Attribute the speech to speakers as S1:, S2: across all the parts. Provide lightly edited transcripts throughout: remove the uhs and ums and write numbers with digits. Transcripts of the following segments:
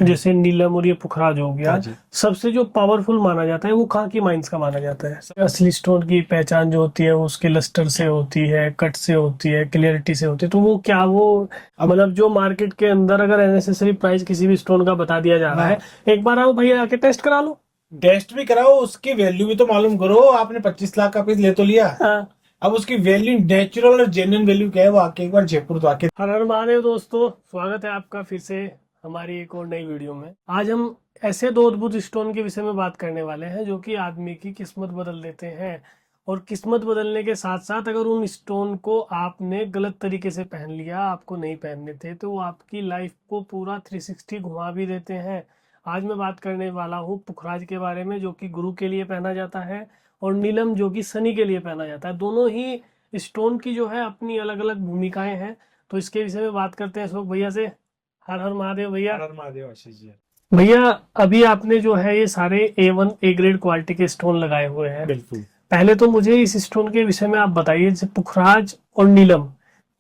S1: जैसे नीलम और ये पुखराज हो गया,
S2: हाँ जी।
S1: सबसे जो पावरफुल माना जाता है वो कहाँ की माइंस का माना जाता है? असली स्टोन की पहचान जो होती है वो उसके लस्टर से होती है, कट से होती है, क्लियरिटी से होती है। तो वो क्या वो
S2: अब
S1: मतलब जो मार्केट के अंदर अगर अननेसेसरी प्राइस किसी भी स्टोन का बता दिया जा रहा है,
S2: हाँ,
S1: एक बार आओ भैया आके टेस्ट करा लो।
S2: टेस्ट भी कराओ, उसकी वैल्यू भी तो मालूम करो। आपने 25 लाख का पीस ले तो लिया,
S1: हाँ।
S2: अब उसकी वैल्यू, नेचुरल और जेन्युइन वैल्यू क्या है, वो आके एक बार जयपुर तो आके।
S1: हर हर महादेव दोस्तों, स्वागत है आपका फिर से हमारी एक और नई वीडियो में। आज हम ऐसे दो अद्भुत स्टोन के विषय में बात करने वाले हैं जो कि आदमी की किस्मत बदल देते हैं। और किस्मत बदलने के साथ साथ अगर उन स्टोन को आपने गलत तरीके से पहन लिया, आपको नहीं पहनने थे, तो वो आपकी लाइफ को पूरा 360 घुमा भी देते हैं। आज मैं बात करने वाला हूँ पुखराज के बारे में, जो कि गुरु के लिए पहना जाता है, और नीलम जो कि शनि के लिए पहना जाता है। दोनों ही स्टोन की जो है अपनी अलग अलग भूमिकाएं हैं। तो इसके विषय में बात करते हैं अशोक भैया से। हर हर महादेव भैया।
S2: हर हर महादेव आशीष जी।
S1: भैया, अभी आपने जो है ये सारे A1 A ग्रेड क्वालिटी के स्टोन लगाए हुए हैं।
S2: बिल्कुल।
S1: पहले तो मुझे इस स्टोन के विषय में आप बताइए, जैसे पुखराज और नीलम,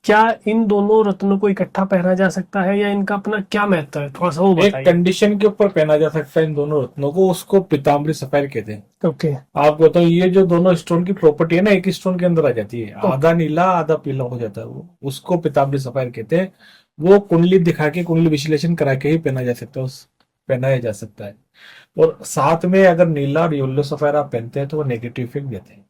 S1: क्या इन दोनों रत्नों को इकट्ठा पहना जा सकता है या इनका अपना क्या महत्व है? थोड़ा सा वो
S2: एक
S1: बताइए।
S2: कंडीशन के ऊपर पहना जा सकता है इन दोनों रत्नों को, उसको पीताम्बरी सफायर कहते हैं।
S1: ओके।
S2: आपको बताऊं, ये जो दोनों स्टोन की प्रॉपर्टी है ना, एक स्टोन के अंदर आ जाती है।
S1: ओके।
S2: आधा नीला आधा पीला हो जाता है, वो उसको पीताम्बरी सफायर कहते हैं। वो कुंडली दिखा के, कुंडली विश्लेषण करा के ही पहना जा सकता है, उस पहनाया जा सकता है। और साथ में अगर नीला और येलो सफायर आप पहनते हैं तो वो नेगेटिव इफेक्ट देते हैं।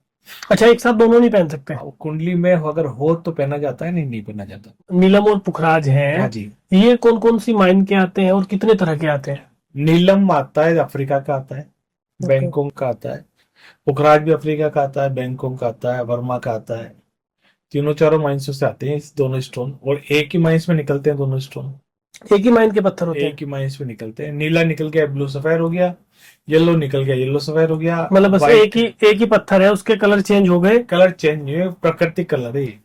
S1: अच्छा, एक साथ दोनों नहीं पहन सकते?
S2: हाँ, कुंडली में अगर हो तो पहना जाता है, नहीं नहीं पहना जाता।
S1: नीलम और पुखराज
S2: हाँ
S1: हैं,
S2: जी।
S1: ये कौन कौन सी माइन के आते हैं और कितने तरह के आते हैं?
S2: नीलम आता है अफ्रीका का, आता है
S1: ओके।
S2: बैंकॉक का, आता है पुखराज भी अफ्रीका का आता है, बैंकॉक का आता है, वर्मा का आता है। तीनों चारों माइंस से आते हैं इस दोनों स्टोन, और एक ही माइंस में निकलते हैं दोनों स्टोन।
S1: एक ही माइन के पत्थर होते
S2: एक
S1: हैं?
S2: ही माइंस में निकलते हैं। नीला निकल गया ब्लू सफायर हो गया, येलो निकल गया येलो सफायर हो गया।
S1: मतलब बस
S2: व्हाइट
S1: एक ही पत्थर है, उसके कलर चेंज हो गए?
S2: कलर चेंज नहीं है, प्राकृतिक कलर है ये।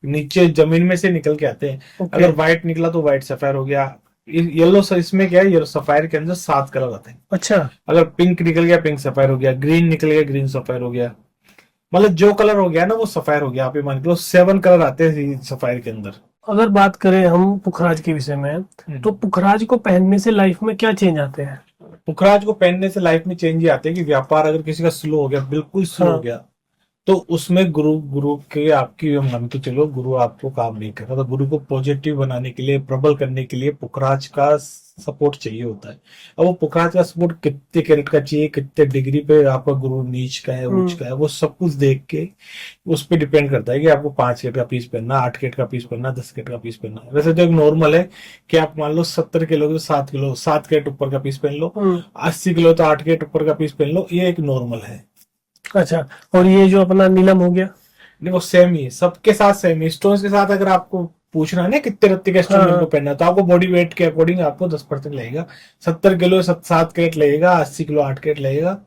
S2: नीचे जमीन में से निकल के आते हैं।
S1: ओके।
S2: अगर व्हाइट निकला तो व्हाइट सफायर हो गया। येलो, इसमें क्या है, येलो सफायर के अंदर 7 कलर आते हैं।
S1: अच्छा।
S2: अगर पिंक निकल गया पिंक सफायर हो गया, ग्रीन निकल गया ग्रीन सफायर हो गया। मतलब जो कलर हो गया ना वो सफायर हो गया। आप ये मान के लो 7 कलर आते हैं सफायर के अंदर।
S1: अगर बात करें हम पुखराज के विषय में, तो पुखराज को पहनने से लाइफ में क्या चेंज आते हैं?
S2: पुखराज को पहनने से लाइफ में चेंज ये आते हैं कि व्यापार अगर किसी का स्लो हो गया, बिल्कुल स्लो हो
S1: हाँ।
S2: गया, तो उसमें गुरु गुरु के आपकी मान के चलो, गुरु आपको काम नहीं कर रहा, तो गुरु को पॉजिटिव बनाने के लिए, प्रबल करने के लिए पुखराज का सपोर्ट चाहिए होता है। अब वो पुखराज का सपोर्ट कितने कैरेट का चाहिए, कितने डिग्री पे आपका गुरु नीच का है ऊंच का है, वो सब कुछ देख के उस पर डिपेंड करता है कि आपको 5 कैरेट का पीस पहनना, 8 कैरेट का पीस पहनना, 10 कैरेट का पीस पहनना है। वैसे तो एक नॉर्मल है कि आप मान लो 70 किलो तो 7 किलो, 7 कैरेट ऊपर का पीस पहन लो। 80 किलो तो 8 कैरेट ऊपर का पीस पहन लो, ये एक नॉर्मल है।
S1: अच्छा, और ये जो अपना नीलम हो गया?
S2: नहीं, वो सेम ही है, सबके साथ सेम ही। स्टोन्स के साथ अगर आपको पूछना है ना कितने रत्ती का स्टोन मेरे को
S1: हाँ।
S2: पहनना है, तो आपको बॉडी वेट के अकॉर्डिंग आपको 10% लगेगा। 70 किलो 7 कैरेट लगेगा, 80 किलो 8 कैरेट लगेगा।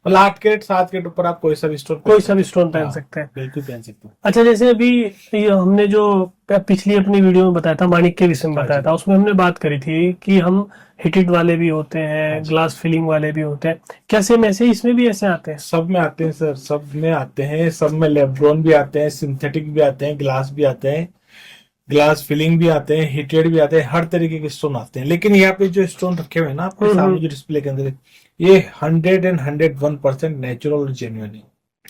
S2: मतलब 8 कैरेट 7 कैरेट ऊपर आप कोई सा भी स्टोन पहन
S1: कोई सा भी
S2: सकते
S1: स्टोन
S2: हो।
S1: पहन
S2: हाँ,
S1: सकते हैं?
S2: बिल्कुल पहन सकते हो।
S1: अच्छा, जैसे अभी ये हमने जो पिछली अपनी वीडियो में बताया था, माणिक के विषय में
S2: हाँ
S1: बताया
S2: जी।
S1: था, उसमें हमने बात करी थी कि हम हिटेड वाले भी होते
S2: हाँ
S1: हैं,
S2: जी।
S1: ग्लास फिलिंग वाले भी होते हैं। क्या सेम ऐसे ही इसमें भी ऐसे आते हैं?
S2: सब में आते हैं सर, सब में आते हैं। सब में लेब्रोन भी आते हैं, सिंथेटिक भी आते हैं, ग्लास भी आते हैं, ग्लास फिलिंग भी आते हैं, हीटेड भी आते हैं, हर तरीके के स्टोन आते हैं। लेकिन यहाँ पे जो स्टोन रखे हुए हैं ना आपके सामने जो डिस्प्ले के अंदर, ये 101% नेचुरल और जेन्युइन है।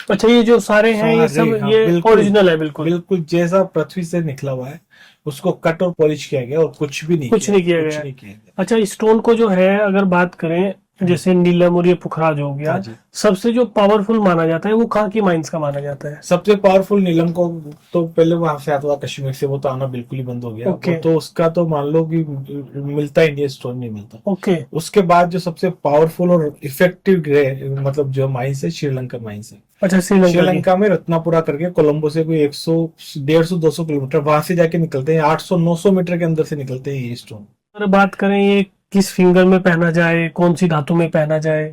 S1: अच्छा, ये जो सारे हैं ये
S2: सारे,
S1: सब
S2: हाँ
S1: ये
S2: बिल्कुल।
S1: ओरिजिनल है बिल्कुल?
S2: बिल्कुल जैसा पृथ्वी से निकला हुआ है, उसको कट और पॉलिश किया गया, और कुछ भी नहीं
S1: कुछ
S2: किया,
S1: नहीं किया
S2: कुछ
S1: गया है।
S2: नहीं किया गया।
S1: अच्छा, स्टोन को जो है अगर बात करें, जैसे नीलम और ये पुखराज हो
S2: हाँ
S1: गया,
S2: जी।
S1: सबसे जो पावरफुल माना जाता है वो कहाँ की माइंस का माना जाता है?
S2: सबसे पावरफुल नीलम को तो पहले वहां से आता था कश्मीर से, वो तो आना बिल्कुल ही बंद हो गया। वो
S1: ओके।
S2: तो उसका तो मान लो कि मिलता ही नहीं, स्टोन नहीं मिलता।
S1: ओके।
S2: उसके बाद जो सबसे पावरफुल और इफेक्टिव मतलब जो माइंस है, श्रीलंका माइंस है।
S1: अच्छा, श्रीलंका की?
S2: श्रीलंका में रत्नापुरा करके कोलंबो से कोई 100 150 200 किलोमीटर वहां से जाके निकलते हैं, 800 900 मीटर के अंदर से निकलते हैं ये स्टोन।
S1: अगर बात करें ये किस फिंगर में पहना जाए, कौन सी धातु में पहना जाए?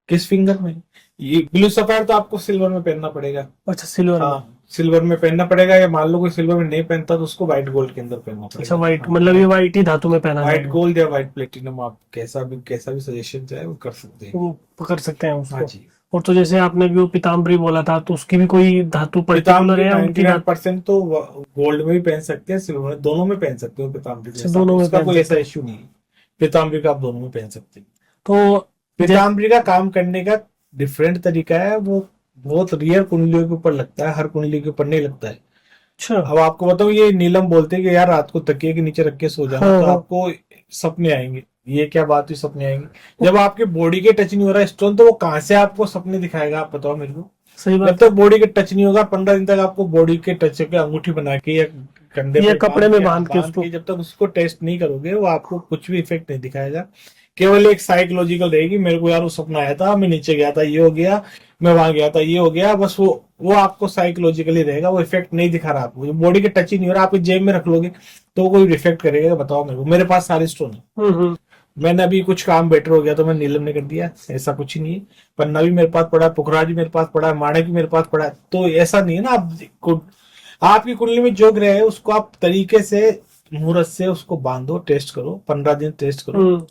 S2: किस फिंगर में? ये ब्लू सफायर तो आपको सिल्वर में पहनना पड़ेगा।
S1: अच्छा, सिल्वर में।
S2: हाँ, सिल्वर में पहनना पड़ेगा, या मान लो कोई सिल्वर में नहीं पहनता तो उसको व्हाइट गोल्ड के अंदर पहनना
S1: अच्छा,
S2: पड़ेगा।
S1: व्हाइट,
S2: हाँ,
S1: मतलब ये व्हाइट ही धातु में पहना
S2: व्हाइट
S1: जाएगा?
S2: गोल्ड या व्हाइट प्लेटिनम, आप कैसा भी सजेशन चाहे वो कर सकते हैं।
S1: वो पकड़ सकते हैं
S2: हाँ
S1: उसको?
S2: जी।
S1: और तो जैसे आपने भी वो पीताम्बरी बोला था, तो उसकी भी कोई धातु पर्टिकुलर
S2: पीताम्बरी
S1: है उनकी धातु?
S2: 99% तो गोल्ड में भी पहन सकते हैं, सिल्वर में, दोनों में पहन सकते हो पीताम्बरी
S1: अच्छा,
S2: जैसा,
S1: दोनों में
S2: उसका
S1: पहन
S2: कोई ऐसा
S1: सकते हैं।
S2: इश्यू नहीं है। पीताम्बरी का आप दोनों में पहन सकते हैं।
S1: तो
S2: पीताम्बरी का काम करने का डिफरेंट तरीका है, वो बहुत रियर कुंडलियों के ऊपर लगता है, हर कुंडली के ऊपर नहीं लगता है।
S1: अच्छा।
S2: अब आपको बताऊं, ये नीलम बोलते हैं कि यार रात को तकिए के नीचे रख के सो जाना,
S1: हाँ
S2: तो
S1: हाँ।
S2: आपको सपने आएंगे। ये क्या बात हुई, सपने आएंगे जब आपके बॉडी के टच नहीं हो रहा है स्टोन, तो वो कहाँ से आपको सपने दिखाएगा, आप बताओ मेरे को।
S1: सही
S2: जब
S1: बात
S2: तक बॉडी के टच नहीं होगा, 15 दिन तक आपको बॉडी के टच के अंगूठी बना के या कंधे
S1: है, ये
S2: पे
S1: कपड़े में बांध के
S2: बांध
S1: उसको।
S2: के जब तक उसको टेस्ट नहीं करोगे, वो आपको कुछ भी इफेक्ट नहीं दिखाएगा। केवल एक साइकोलॉजिकल रहेगी, मेरे को यार वो सपना आया था, मैं नीचे गया था, ये हो गया, मैं वहां गया था, ये हो गया, बस वो आपको साइकोलॉजिकली रहेगा, वो इफेक्ट नहीं दिखा रहा आपको। बॉडी के टच ही नहीं हो रहा, आप जेब में रख लोगे तो वो कोई इफेक्ट करेगा? बताओ मेरे को। मेरे पास सारे स्टोन है,
S1: हम्म।
S2: मैंने अभी कुछ काम बेटर हो गया तो मैं नीलम ने कर दिया, ऐसा कुछ ही नहीं है। पन्ना भी मेरे पास पड़ा है, पुखराज भी मेरे पास पड़ा है, माणक भी मेरे पास पड़ा है, तो ऐसा नहीं है ना। आपकी कुंडली में जो ग्रह है उसको आप तरीके से मुहूर्त से उसको बांधो, टेस्ट करो, 15 दिन टेस्ट करो,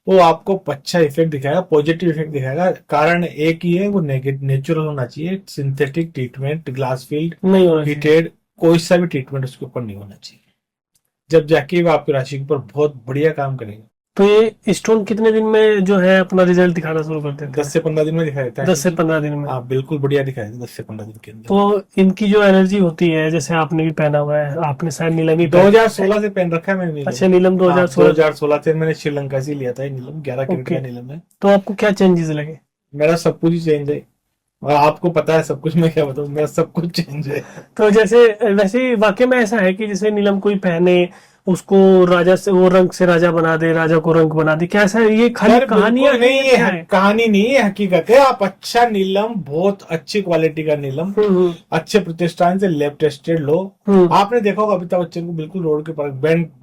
S2: वो आपको अच्छा इफेक्ट दिखाएगा, पॉजिटिव इफेक्ट दिखाएगा। कारण एक ही है, वो नेचुरल होना चाहिए। सिंथेटिक ट्रीटमेंट, ग्लास फील्ड,
S1: नहीं होना चाहिए।
S2: हीटेड, कोई सा भी ट्रीटमेंट उसके ऊपर नहीं होना चाहिए। जब जाके वो आपकी राशि के ऊपर बहुत बढ़िया काम करेगा।
S1: तो ये स्टोन कितने दिन में जो है अपना रिजल्ट दिखाना शुरू कर देते हैं?
S2: 10 से 15 दिन में दिखा देता है।
S1: 10 से 15 दिन में।
S2: हाँ बिल्कुल बढ़िया दिखा देता है 10 से 15 दिन के अंदर।
S1: तो इनकी जो एनर्जी होती है, जैसे आपने भी पहना हुआ है, आपने शायद नीलम ही पहना-
S2: 2016 से पहन रखा है मैंने नीलम।
S1: अच्छा, नीलम
S2: हाँ,
S1: 2016।
S2: 2016 से मैंने श्रीलंका से लिया था ये नीलम, 11 कैरेट
S1: ओके।
S2: का नीलम है।
S1: तो आपको क्या चेंजेस लगे?
S2: मेरा सब कुछ ही चेंज है, और आपको पता है सब कुछ, मैं क्या बताऊं, मेरा सब कुछ चेंज है।
S1: तो जैसे वैसे वाकई में ऐसा है कि जैसे नीलम कोई पहने, उसको राजा से, वो रंग से राजा बना दे, राजा को रंग बना दे, क्या ऐसा है? ये खाली
S2: यार
S1: कहानियां
S2: बिल्कुल नहीं,
S1: हैं या क्या
S2: ये
S1: है?
S2: कहानी नहीं है, हकीकत है। आप अच्छा नीलम, बहुत अच्छी क्वालिटी का नीलम, अच्छे प्रतिष्ठान से लैब टेस्टेड लो।
S1: हम्म।
S2: आपने देखा होगा अमिताभ बच्चन को बिल्कुल रोड के पास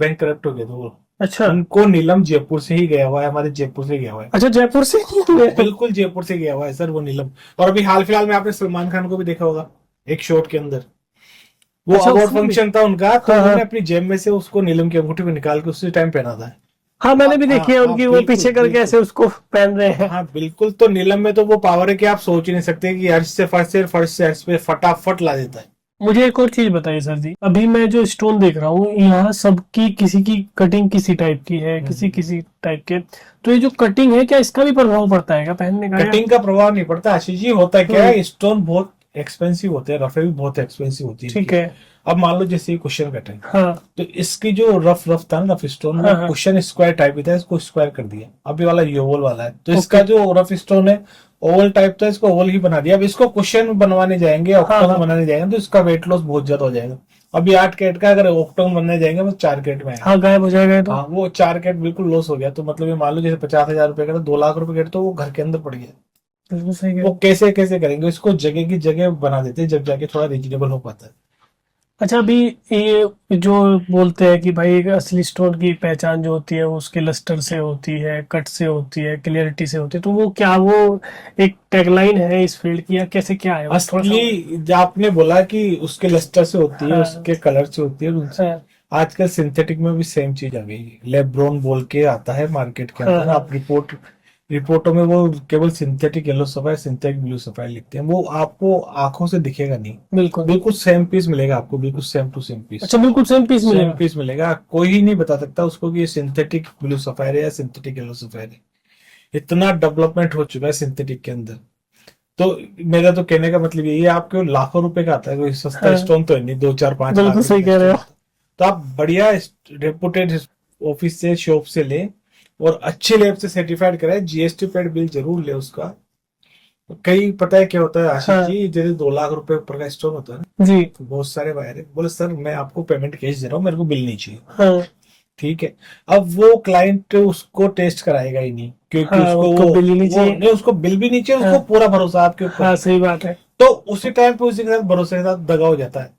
S2: बैंक करप्ट हो गए थे वो,
S1: अच्छा।
S2: उनको नीलम जयपुर से ही गया हुआ है, हमारे जयपुर से गया हुआ है।
S1: अच्छा, जयपुर से ही है?
S2: बिल्कुल जयपुर से गया हुआ है सर वो नीलम। और अभी हाल फिलहाल में आपने सलमान खान को भी देखा होगा एक शॉट के अंदर, वो
S1: अच्छा,
S2: अवार्ड
S1: उसमें भी?
S2: फंक्शन था उनका, तो
S1: हाँ
S2: उन्होंने
S1: हाँ
S2: अपनी जेब में से उसको नीलम की अंगूठी को निकाल के उसी टाइम पहना था।
S1: हाँ, मैंने भी देखी है
S2: हाँ
S1: उनकी, वो
S2: बिल्कुल
S1: पीछे करके ऐसे
S2: बिल्कुल।
S1: उसको पहन रहे हैं।
S2: हाँ बिल्कुल, तो नीलम में तो वो पावर है कि आप सोच ही नहीं सकते कि अर्श से फर्श से, फर्श से अर्श पे फटाफट ला देता है।
S1: मुझे एक और चीज बताइए सर जी, अभी मैं जो स्टोन देख रहा हूँ यहाँ सबकी, किसी की कटिंग किसी टाइप की है, किसी किसी टाइप के, तो ये जो कटिंग है, क्या इसका भी प्रभाव पड़ता है क्या पहनने का?
S2: कटिंग का प्रभाव नहीं पड़ता आशीष जी। होता क्या है, स्टोन बहुत एक्सपेंसिव होते हैं, रफे भी बहुत एक्सपेंसिव होती है
S1: ठीक
S2: इनकी।
S1: है।
S2: अब मान लो जैसे ये क्वेश्चन कट है,
S1: हाँ
S2: तो इसकी जो रफ था ना, रफ स्टोन में
S1: हाँ हाँ।
S2: क्वेश्चन स्क्वायर टाइप था, इसको स्क्वायर कर दिया। अभी वाला ये ओवल वाला है, तो इसका
S1: ओके।
S2: जो रफ स्टोन है ओवल टाइप था, इसको ओवल ही बना दिया। अब इसको क्वेश्चन बनवाने जाएंगे,
S1: हाँ
S2: ऑक्टागन
S1: हाँ
S2: बनाने जाएंगे, तो इसका वेट लॉस बहुत ज्यादा हो जाएगा। अभी 8 कैरेट का अगर ऑक्टागन बनने जाएंगे बस 4 कैरेट में आएगा।
S1: हाँ, गायब हो जाएगा ये तो।
S2: हाँ, वो 4 कैरेट बिल्कुल लॉस हो गया। तो मतलब ये मान लो जैसे 50,000 रुपए का था, 2 लाख रुपए कैरेट, तो वो घर के अंदर पड़ गया।
S1: बिल्कुल सही
S2: वो
S1: है।
S2: कैसे कैसे करेंगे, इसको जगह की जगह बना देते हैं, जब जाके थोड़ा रीजनेबल हो पाता है।
S1: अच्छा, अभी ये जो बोलते हैं कि भाई एक असली स्टोन की पहचान जो होती है वो उसके लस्टर से होती है, कट से होती है, क्लियरिटी से होती है, तो वो क्या, वो एक टैगलाइन है इस फील्ड की, या कैसे, क्या है वो? थोड़ा सा।
S2: असली जो आपने बोला कि उसके लस्टर से होती है,
S1: हाँ
S2: उसके कलर से होती है, और उनसे
S1: हाँ
S2: आजकल सिंथेटिक में भी सेम चीज आ गई है। लेब्रोन बोल के आता है मार्केट के
S1: हाँ
S2: अंदर,
S1: हाँ।
S2: आप रिपोर्टों में वो केवल synthetic yellow sapphire, synthetic blue sapphire लिखते हैं, वो आपको आंखों से दिखेगा नहीं।
S1: बिल्कुल।
S2: बिल्कुल सेम पीस मिलेगा आपको, बिल्कुल सेम टू सेम पीस।
S1: अच्छा, बिल्कुल सेम पीस
S2: सेम
S1: मिलेगा?
S2: पीस मिलेगा, कोई ही नहीं बता सकता उसको कि ये सिंथेटिक ब्लू सफायर है या सिंथेटिक येलो सफायर है। इतना डेवलपमेंट हो चुका है सिंथेटिक के अंदर। तो मेरा तो कहने का मतलब यही है, आपको लाखों रुपए का आता है, कोई सस्ता
S1: हाँ,
S2: स्टोन तो है नहीं, 2 4 5 लाख
S1: बिल्कुल सही
S2: रुपए
S1: कह
S2: का
S1: रहे
S2: स्टोन
S1: हो।
S2: होता है। तो आप बढ़िया रेपुटेड ऑफिस से, शॉप से ले, और अच्छे लैब से सर्टिफाइड कराए, जीएसटी पेड बिल जरूर ले उसका। कई पता है क्या होता है आशीष
S1: हाँ
S2: जी, जैसे 2 लाख रुपए ऊपर का स्टोन होता है ना,
S1: जी।
S2: तो बहुत सारे वायर है, बोले सर मैं आपको पेमेंट कैश दे रहा हूँ, मेरे को बिल नहीं चाहिए।
S1: हाँ
S2: ठीक है, अब वो क्लाइंट उसको टेस्ट कराएगा ही नहीं, क्योंकि
S1: हाँ,
S2: उसको
S1: उसको बिल ही नहीं
S2: वो
S1: चाहिए।
S2: नहीं, उसको बिल भी नहीं चाहिए,
S1: हाँ
S2: उसको पूरा भरोसा आपके ऊपर
S1: हाँ,
S2: है।
S1: सही बात है।
S2: तो उसी टाइम पे उसी के साथ भरोसे के साथ दगा हो जाता है,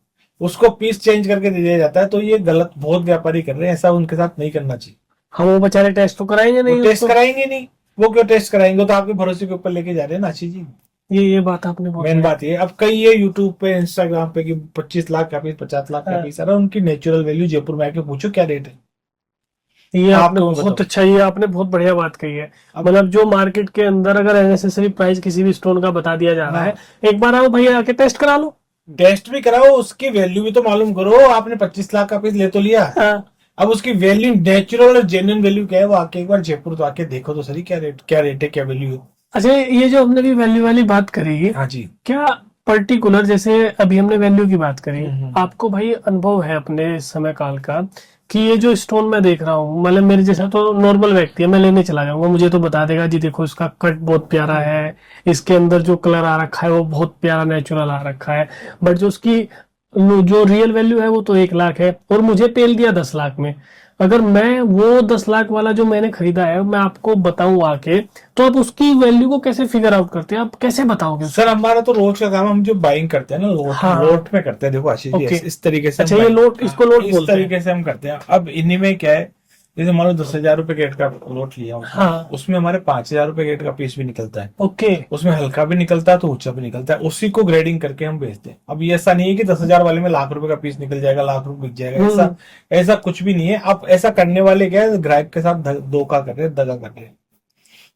S2: उसको पीस चेंज करके दे दिया जाता है। तो ये गलत बहुत व्यापारी कर रहे हैं, ऐसा उनके साथ नहीं करना चाहिए।
S1: हम वो बेचारे टेस्ट तो कराएंगे
S2: वो
S1: नहीं
S2: टेस्ट
S1: उसको।
S2: कराएंगे नहीं, वो क्यों टेस्ट कराएंगे, वो तो आपके भरोसे के ऊपर लेके जा रहे हैं ना आशीष जी।
S1: ये बात आपने बहुत
S2: मेन
S1: सही-
S2: बात ये, अब कई ये यूट्यूब पे, इंस्टाग्राम पे कि 25 लाख का पीस, 50 लाख का
S1: हाँ,
S2: पीस, अरे उनकी नेचुरल वैल्यू जयपुर में आके पूछो क्या रेट है।
S1: ये आपने
S2: आपको
S1: बहुत
S2: बताओ।
S1: अच्छा, ये आपने बहुत बढ़िया बात कही है।
S2: अब
S1: मतलब जो मार्केट के अंदर अगर एनेसेसरी प्राइस किसी भी स्टोन का बता दिया जा रहा है,
S2: हाँ,
S1: एक बार आओ भैया आके टेस्ट करा लो।
S2: टेस्ट भी कराओ, उसकी वैल्यू भी तो मालूम करो। आपने 25 लाख का पीस ले तो लिया,
S1: हाँ
S2: अब उसकी वैल्यू नेचुरल और जेन्युइन वैल्यू क्या है वो आके एक बार जयपुर तो आके देखो तो सही, क्या रेट है, क्या वैल्यू है।
S1: अच्छा, ये जो हमने भी वैल्यू वाली बात करी,
S2: हाँ जी।
S1: क्या पर्टिकुलर, जैसे अभी हमने वैल्यू की बात करी,
S2: हम्म।
S1: आपको भाई अनुभव है अपने समय काल का कि ये जो स्टोन मैं देख रहा हूँ, मतलब मेरे जैसा तो नॉर्मल व्यक्ति है, मैं लेने चला जाऊंगा, मुझे तो बता देगा जी देखो इसका कट बहुत प्यारा है, इसके अंदर जो कलर आ रखा है वो बहुत प्यारा नेचुरल आ रखा है, बट जो उसकी जो रियल वैल्यू है वो तो 1 लाख है, और मुझे पेल दिया 10 लाख में। अगर मैं वो 10 लाख वाला जो मैंने खरीदा है मैं आपको बताऊं आके, तो आप उसकी वैल्यू को कैसे फिगर आउट करते हैं, आप कैसे बताओगे उसको?
S2: सर हमारा तो रोज का काम है, हम जो बाइंग करते हैं ना
S1: हाँ,
S2: लोट में करते हैं। देखो आशीष जी,
S1: ओके।
S2: इस तरीके से हम
S1: अच्छा, ये
S2: buying-
S1: लोट, इसको लोट
S2: इस
S1: बोलते हैं।
S2: तरीके से हम करते हैं। अब इन्हीं में क्या है, जैसे मान लो 10,000 रुपए गेट का लोट लिया उसमें,
S1: हाँ,
S2: उसमें हमारे 5,000 रुपए गेट का पीस भी निकलता है।
S1: ओके।
S2: उसमें हल्का भी निकलता है तो ऊंचा भी निकलता है, उसी को ग्रेडिंग करके हम बेचते हैं। अब ये ऐसा नहीं है कि 10,000 वाले में लाख रुपए का पीस निकल जाएगा, लाख रुपए बिक जाएगा, ऐसा ऐसा कुछ भी नहीं है। अब ऐसा करने वाले क्या है, ग्राहक के साथ धोखा कर रहे हैं, दगा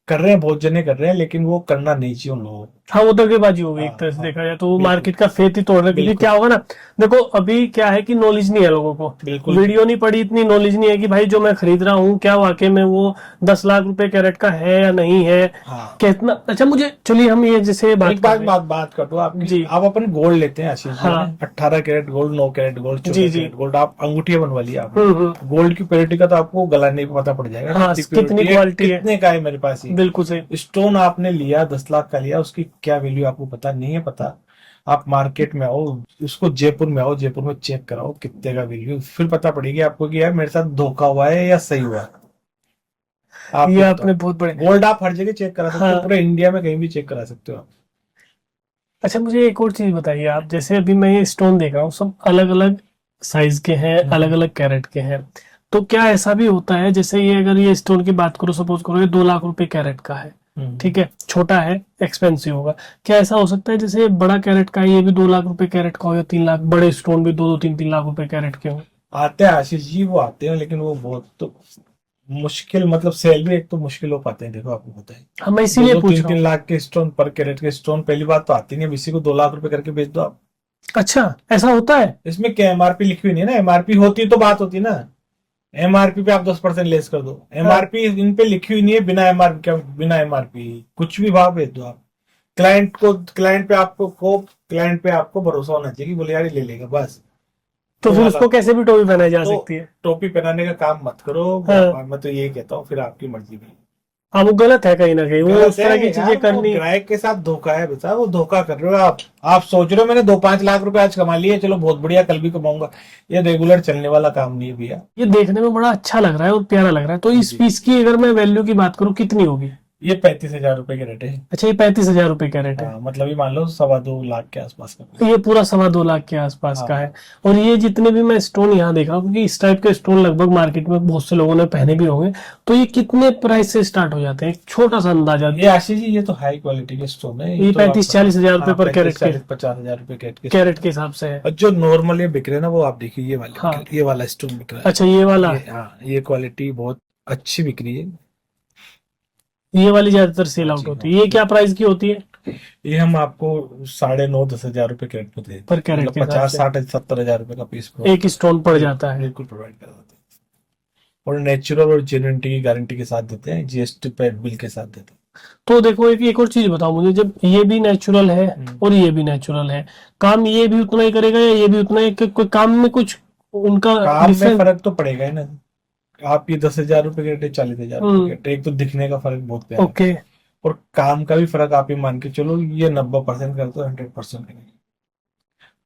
S2: कर रहे हैं, बहुत जने कर रहे हैं, लेकिन वो करना नहीं चाहिए उन लोगों को।
S1: हाँ, वो दगेबाजी हो गई एक
S2: हाँ,
S1: तरह से
S2: हाँ,
S1: देखा जाए तो, वो
S2: बिल्कुल
S1: मार्केट का फेथ ही तोड़ रहा है, क्योंकि
S2: बिल्कुल
S1: क्या होगा ना, देखो अभी क्या है कि नॉलेज नहीं है लोगों को,
S2: बिल्कुल।
S1: वीडियो नहीं पड़ी, इतनी नॉलेज नहीं है कि भाई जो मैं खरीद रहा हूँ क्या वाकई में वो 10 लाख रुपए कैरेट का है या नहीं है,
S2: हाँ,
S1: कितना। अच्छा, मुझे चलिए हम ये जैसे बात
S2: एक
S1: कर रहे हैं।
S2: बात कर दो आपकी।
S1: जी।
S2: आप अपन गोल्ड लेते हैं आशीष जी,
S1: हाँ।
S2: 18 कैरेट गोल्ड, 9 कैरेट गोल्ड,
S1: जी
S2: 14
S1: जी।
S2: कैरेट गोल्ड, आप अंगूठियां बनवा लिया आपने। गोल्ड की प्योरिटी का तो आपको गलाने पे पता पड़ जाएगा
S1: हाँ,
S2: कितनी
S1: कितनी
S2: प्योरिटी है,
S1: क्वालिटी है,
S2: कितने का है मेरे पास ये।
S1: बिल्कुल सही।
S2: स्टोन आपने लिया 10 लाख का लिया, उसकी क्या वैल्यू आपको पता नहीं है। पता, आप मार्केट में आओ, उसको जयपुर में आओ, जयपुर में चेक कराओ कितने का वैल्यू, फिर पता पड़ेगी आपको कि यार मेरे साथ धोखा हुआ है या सही हुआ है। आप
S1: ये
S2: ये
S1: आपने
S2: बताओ।
S1: बहुत बड़े।
S2: गोल्ड आप हर जगह चेक करा सकते हो,
S1: हाँ।
S2: पूरे इंडिया में कहीं भी चेक करा सकते हो आप।
S1: अच्छा, मुझे एक और चीज बताइए आप, जैसे अभी मैं ये स्टोन देख रहा हूँ, सब अलग अलग साइज के हैं, अलग अलग कैरेट के हैं, तो क्या ऐसा भी होता है, जैसे ये अगर ये स्टोन की बात करो, सपोज करो ये 2 लाख रुपए कैरेट का है, ठीक है, छोटा है, एक्सपेंसिव होगा, क्या ऐसा हो सकता है जैसे बड़ा कैरेट का है, ये भी 2 लाख रुपए कैरेट का हो, या 3 लाख, बड़े स्टोन भी 2-2 3-3 लाख रुपए कैरेट के हो?
S2: आते हैं आशीष जी, वो आते हैं, लेकिन वो बहुत तो मुश्किल, मतलब सेल भी एक तो मुश्किल हो पाते हैं। देखो आपको पता है,
S1: हाँ, मैं
S2: दो
S1: इसीलिए
S2: दो
S1: पूछ
S2: तीन
S1: रहा
S2: तीन
S1: हूँ।
S2: लाख के स्टोन, पर कैरेट के स्टोन पहली बात तो आती नहीं है। इसी को 2 लाख रुपए करके बेच दो आप।
S1: अच्छा, ऐसा होता है?
S2: इसमें क्या एमआरपी लिखी हुई नहीं है ना, एमआरपी होती तो बात होती ना, एमआरपी पे आप 10% लेस कर दो।
S1: हाँ,
S2: एमआरपी इन पे लिखी हुई नहीं है, बिना एमआरपी का, बिना एमआरपी कुछ भी भाव भेज दो आप। क्लाइंट पे आपको भरोसा होना चाहिए कि बोले यार ये ले लेगा बस।
S1: तो
S2: वो
S1: फिर
S2: वाला,
S1: उसको कैसे भी टोपी पहनाई जा
S2: तो
S1: सकती है?
S2: टोपी पहनाने का काम मत करो
S1: हाँ।
S2: व्यापार में, तो ये कहता हूँ फिर आपकी मर्जी भी।
S1: हाँ, वो गलत है कहीं ना कहीं, वो
S2: गलत
S1: उस तरह
S2: है
S1: की
S2: यार,
S1: चीजें
S2: वो
S1: करनी।
S2: ग्राहक के साथ धोखा है बेटा, वो धोखा कर रहे हो आप। आप सोच रहे हो मैंने 2-5 लाख रुपए आज कमा लिए, चलो बहुत बढ़िया, कल भी कमाऊंगा। ये रेगुलर चलने वाला काम नहीं है भैया।
S1: ये देखने में बड़ा अच्छा लग रहा है और प्यारा लग रहा है, तो इस
S2: जी।
S1: पीस की अगर मैं वैल्यू की बात करूँ कितनी होगी?
S2: ये 35,000 रुपए के रेट है।
S1: अच्छा, ये 35 हजार रुपए का रेट है।
S2: हाँ, मतलब ये मान लो 2.25 लाख के आसपास का।
S1: ये पूरा 2.25 लाख के आसपास का
S2: हाँ,
S1: है। और ये जितने भी मैं स्टोन यहाँ देख रहा हूँ, क्योंकि इस टाइप के स्टोन लगभग मार्केट में बहुत से लोगों ने पहने भी होंगे, तो ये कितने प्राइस से स्टार्ट हो जाते हैं, एक छोटा सा अंदाजा?
S2: ये आशीष जी, ये तो हाई क्वालिटी के स्टोन है।
S1: ये
S2: तो
S1: 35-40 हजार रुपए
S2: हाँ,
S1: पर कैरेट
S2: 35,
S1: के,
S2: 40, 50,000 रुपए कैरेट के
S1: कैरेट
S2: स्टोन
S1: के
S2: है।
S1: हिसाब से है।
S2: और जो नॉर्मल ये बिक रहे हैं ना, वो आप देखिए ये वाले
S1: हाँ।
S2: ये वाला स्टोन बिक रहा है।
S1: अच्छा, ये वाला,
S2: ये, हाँ, ये क्वालिटी बहुत अच्छी बिक रही है।
S1: ये वाली ज्यादातर सेल
S2: हाँ
S1: आउट
S2: जी,
S1: होती
S2: हाँ।
S1: है, ये क्या प्राइस की होती है?
S2: ये हम आपको 9.5-10 हजार रुपए कैरेट में दे देते
S1: पर
S2: हैं।
S1: कैरेट
S2: मतलब
S1: के हिसाब
S2: 50,
S1: से
S2: 60, 70 हजार रुपए का पीस प्रोवाइड
S1: एक स्टोन पड़ जाता है।
S2: बिल्कुल प्रोवाइड करा देते हैं। और नेचुरल और जेन्युइनिटी की गारंटी के साथ देते हैं, जीएसटी पे बिल के साथ देते हैं।
S1: तो देखो, एक और चीज बताओ मुझे, जब ये भी नेचुरल है और ये भी नेचुरल है, काम ये भी उतना ही करेगा या ये भी उतना ही, कोई काम में कुछ उनका
S2: काम में
S1: डिफरेंस?
S2: फर्क तो पड़ेगा ही ना। आप ये 10,000 रुपए के रेट, 40,000 रुपए के रेट, एक तो दिखने का फर्क बहुत प्यारा है।
S1: ओके।
S2: और काम का भी फर्क आप ये मान के चलो, ये 90% करते हो, 100% करेंगे।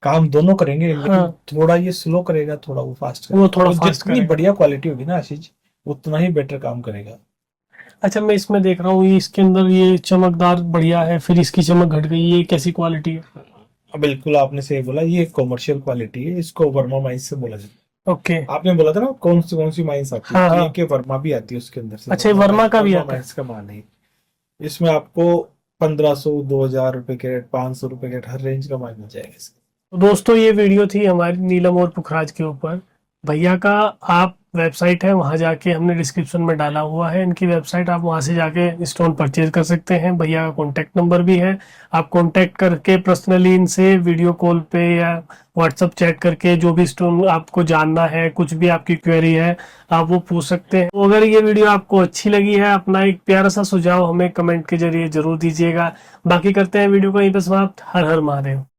S2: काम दोनों करेंगे, लेकिन
S1: हाँ,
S2: थोड़ा ये स्लो करेगा, थोड़ा वो फास्ट
S1: वो
S2: करेगा।
S1: थोड़ा
S2: और
S1: फास्ट
S2: जितनी
S1: करेगा।
S2: बढ़िया क्वालिटी होगी ना आशीष, उतना ही बेटर काम करेगा।
S1: अच्छा, मैं इसमें देख रहा हूँ, ये इसके अंदर ये चमकदार बढ़िया है, फिर इसकी चमक घट गई, ये कैसी क्वालिटी है?
S2: बिल्कुल आपने सही बोला, ये कॉमर्शियल क्वालिटी है, इसको वर्मा माइंस से बोला जाता है।
S1: ओके।
S2: आपने बोला था ना कौन सी माइंस आती है,
S1: हाँ
S2: तो
S1: हाँ।
S2: ये के वर्मा भी आती है उसके अंदर से।
S1: अच्छा, ये वर्मा का भी आता है?
S2: माइंस का माल है। इसमें आपको 1,500, 2,000 रुपए कैरेट, 500 रुपए कैरेट, हर रेंज का माल मिल जाएगा इसका।
S1: तो दोस्तों, ये वीडियो थी हमारी नीलम और पुखराज के ऊपर। भैया का आप वेबसाइट है, वहां जाके हमने डिस्क्रिप्शन में डाला हुआ है इनकी वेबसाइट, आप वहां से जाके स्टोन परचेज कर सकते हैं। भैया का कॉन्टैक्ट नंबर भी है, आप कॉन्टैक्ट करके पर्सनली इनसे वीडियो कॉल पे या व्हाट्सअप चैट करके जो भी स्टोन आपको जानना है, कुछ भी आपकी क्वेरी है, आप वो पूछ सकते हैं। तो अगर ये वीडियो आपको अच्छी लगी है, अपना एक प्यारा सा सुझाव हमें कमेंट के जरिए जरूर दीजिएगा। बाकी करते हैं वीडियो को यहीं पे समाप्त। हर हर महादेव।